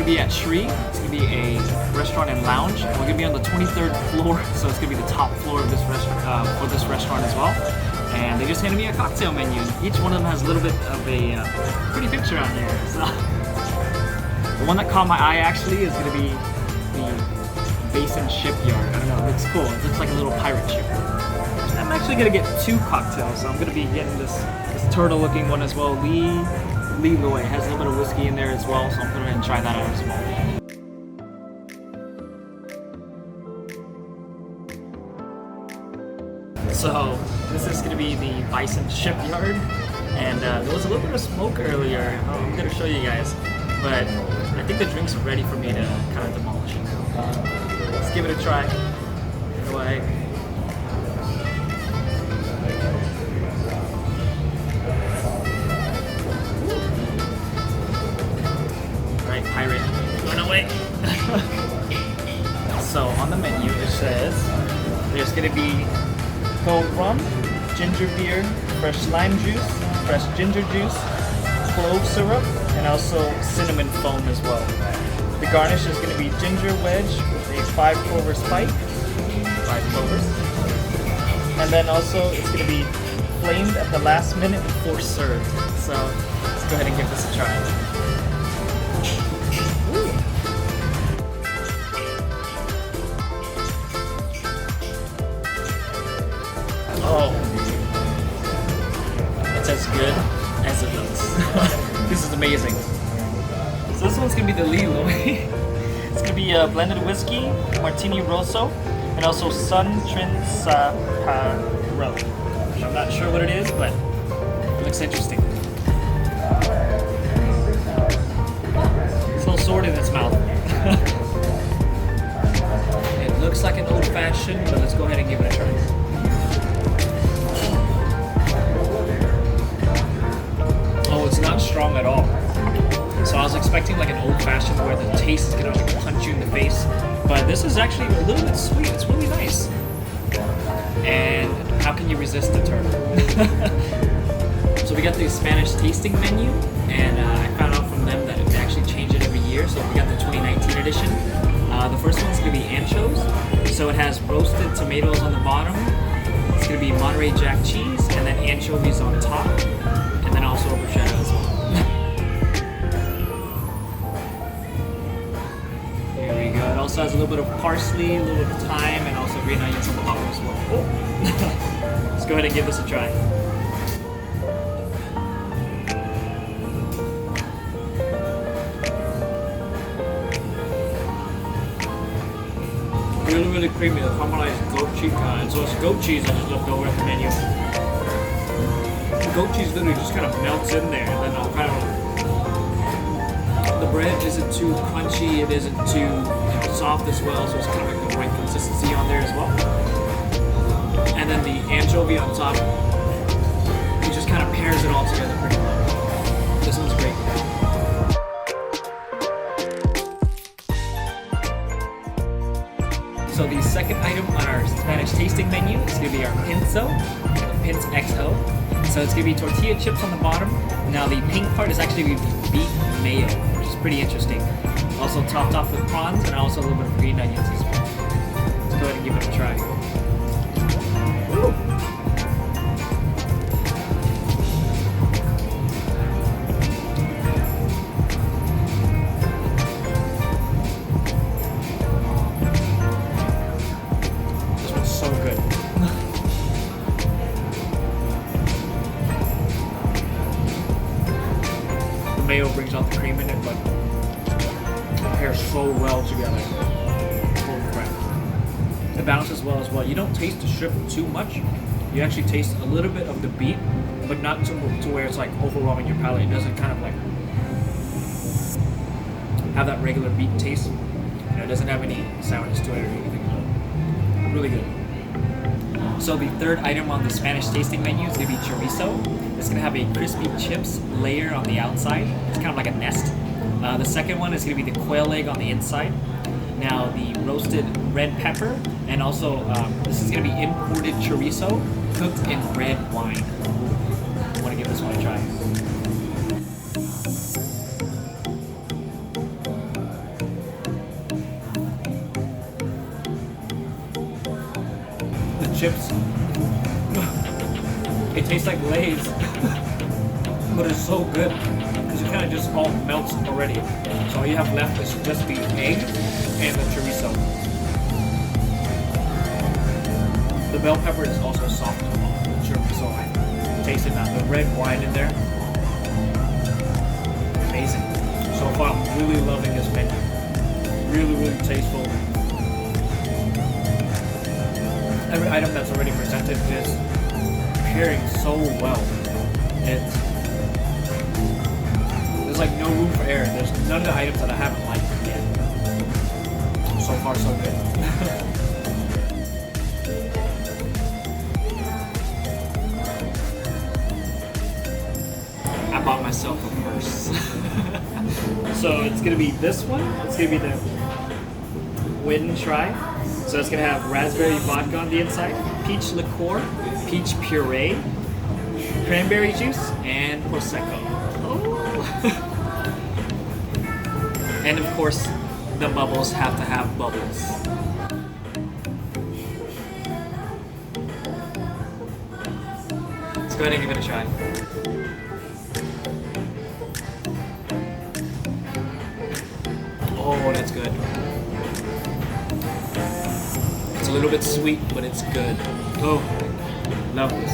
be at Shri. It's gonna be a restaurant and lounge. We're gonna be on the 23rd floor, so it's gonna be the top floor of this restaurant for this restaurant as well. And they just handed me a cocktail menu. Each one of them has a little bit of a pretty picture on there. So the one that caught my eye actually is gonna be the Bason Shipyard. I don't know, it looks cool. It looks like a little pirate ship. I'm actually gonna get 2 cocktails, so I'm gonna be getting this turtle-looking one as well. Leroy has a little bit of whiskey in there as well, so I'm gonna go ahead and try that out as well. So this is gonna be the Bason Shipyard, and there was a little bit of smoke earlier. I'm gonna show you guys, but I think the drinks are ready for me to kind of demolish it. Let's give it a try. Go ahead. Right, pirate, run away. So on the menu it says there's gonna be cold rum, ginger beer, fresh lime juice, fresh ginger juice, clove syrup, and also cinnamon foam as well. The garnish is going to be ginger wedge with a 5-clover spike, 5 clovers, and then also it's going to be flamed at the last minute before served. So let's go ahead and give this a try. Oh, it's as good as it looks. This is amazing. So this one's gonna be the Leroy. It's gonna be a blended whiskey, Martini Roso, and also Sun Trin Saparo. I'm not sure what it is, but it looks interesting. It's a little sword in its mouth. It looks like an old-fashioned, but let's go ahead and give it a try. It's not strong at all. So I was expecting like an old-fashioned where the taste is gonna like punch you in the face, but this is actually a little bit sweet. It's really nice. And how can you resist the turtle? So we got the Spanish tasting menu, and I found out from them that they actually change it every year. So we got the 2019 edition. The first one's gonna be anchoas. So it has roasted tomatoes on the bottom. It's gonna be Monterey Jack cheese, and then anchovies on top. And then also bruschetta as well. There we go. It also has a little bit of parsley, a little bit of thyme, and also green onions on the bottom as well. Oh. Let's go ahead and give this a try. Really, really creamy. The caramelized goat cheese. So it's goat cheese I just left over at the menu. Goat cheese literally just kind of melts in there, and then I'll kind of, the bread isn't too crunchy, it isn't too soft as well, so it's kind of like the right consistency on there as well. And then the anchovy on top, it just kind of pairs it all together pretty well. This one's great. So the second item on our Spanish tasting menu is going to be our Pintxo, Pintxo. So it's going to be tortilla chips on the bottom. Now the pink part is actually going to be beef mayo, which is pretty interesting. Also topped off with prawns and also a little bit of green onions as well. Let's go ahead and give it a try. Woo. This one's so good. Mayo brings out the cream in it, but it pairs so well together. Holy crap. It balances well as well. You don't taste the shrimp too much. You actually taste a little bit of the beet, but not to where it's like overwhelming your palate. It doesn't kind of like have that regular beet taste. It doesn't have any sourness to it or anything. Really good. So the third item on the Spanish tasting menu is going to be chorizo. It's going to have a crispy chips layer on the outside. It's kind of like a nest. The second one is going to be the quail egg on the inside. Now the roasted red pepper, and also this is going to be imported chorizo cooked in red wine. I want to give this one a try. chips. It tastes like Lay's, but it's so good because it kind of just all melts already. So all you have left is just the egg and the chorizo. The bell pepper is also soft as well. Chorizo, I tasted that. The red wine in there, amazing. So far, I'm really loving this menu. Really, really tasteful. Every item that's already presented is pairing so well. There's like no room for error. There's none of the items that I haven't liked yet. So far, so good. I bought myself a purse. So it's gonna be this one. It's gonna be the Nguyen Trai. So it's gonna have raspberry vodka on the inside, peach liqueur, peach puree, cranberry juice, and Prosecco. Oh. And of course, the bubbles have to have bubbles. Let's go ahead and give it a try. Oh, that's good. It's a little bit sweet, but it's good. Oh, love this.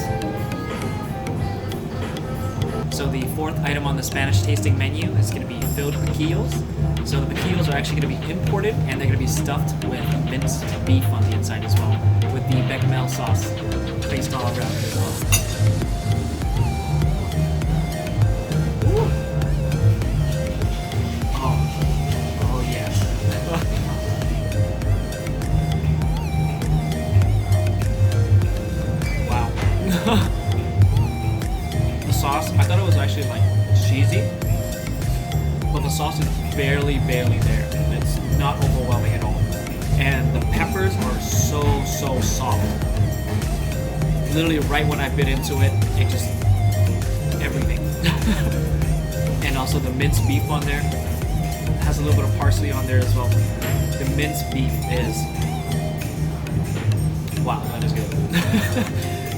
So the fourth item on the Spanish tasting menu is going to be filled piquillos. So the piquillos are actually going to be imported, and they're going to be stuffed with minced beef on the inside as well, with the bechamel sauce placed all around it as well. Ooh. Oh yes. Wow. The sauce, I thought it was actually like cheesy, but the sauce is barely there. It's not overwhelming at all. And the peppers are so soft. Literally right when I bit into it, it just, everything. And also the minced beef on there. It has a little bit of parsley on there as well. The minced beef is, wow, that is good.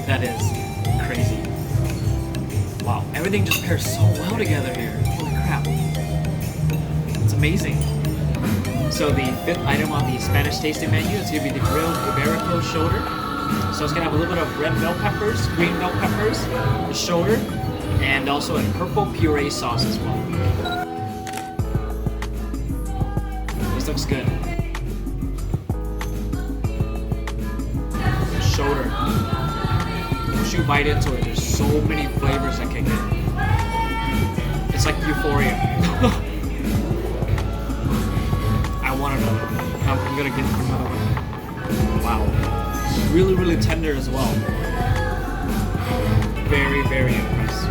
That is crazy. Wow, everything just pairs so well together here. Holy crap. It's amazing. So the fifth item on the Spanish tasting menu is going to be the grilled Iberico shoulder. So it's going to have a little bit of red bell peppers, green bell peppers, the shoulder, and also a purple puree sauce as well. This looks good. The shoulder. Once you bite into it, there's so many flavors that kick in. It's like euphoria. I want another one. I'm gonna get another one. Wow. Really tender as well. Very impressed.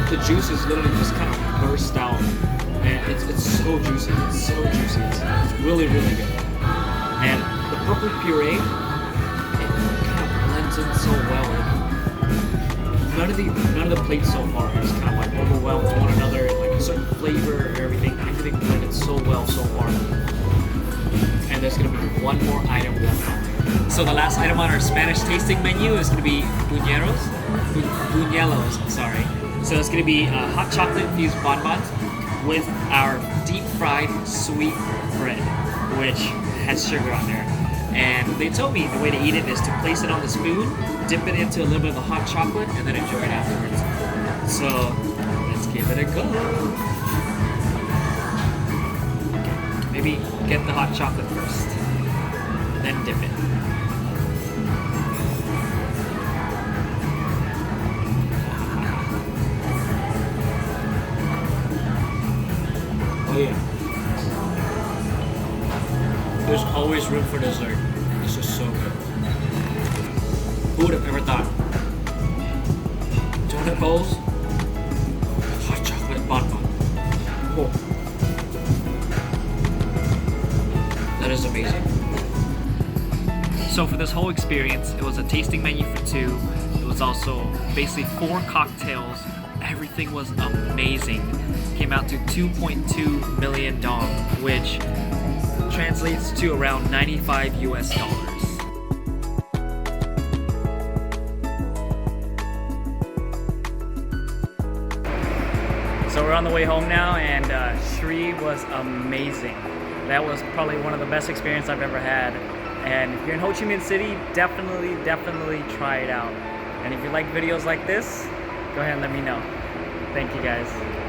The juice is literally just kind of burst out. And it's so juicy. It's so juicy. It's really good. And the purple puree, it kind of blends in so well. None of the plates so far is kind of like overwhelmed with one another, like a certain flavor, everything blended so well so far. And there's gonna be one more item left on there. So the last item on our Spanish tasting menu is gonna be buñuelos, sorry. So it's gonna be hot chocolate infused bonbons with our deep fried sweet bread, which has sugar on there. And they told me the way to eat it is to place it on the spoon, dip it into a little bit of the hot chocolate, and then enjoy it afterwards. So let's give it a go. Maybe get the hot chocolate first, then dip it. Oh yeah. There's always room for dessert. This is so good. Who would have ever thought? Donut bowls, hot chocolate bonbon. Oh. That is amazing. So for this whole experience, it was a tasting menu for 2. It was also basically 4 cocktails. Everything was amazing. Came out to 2.2 million dong, which translates to around 95 US dollars. So we're on the way home now, and Shri was amazing. That was probably one of the best experiences I've ever had. And if you're in Ho Chi Minh City, definitely try it out. And if you like videos like this, go ahead and let me know. Thank you guys.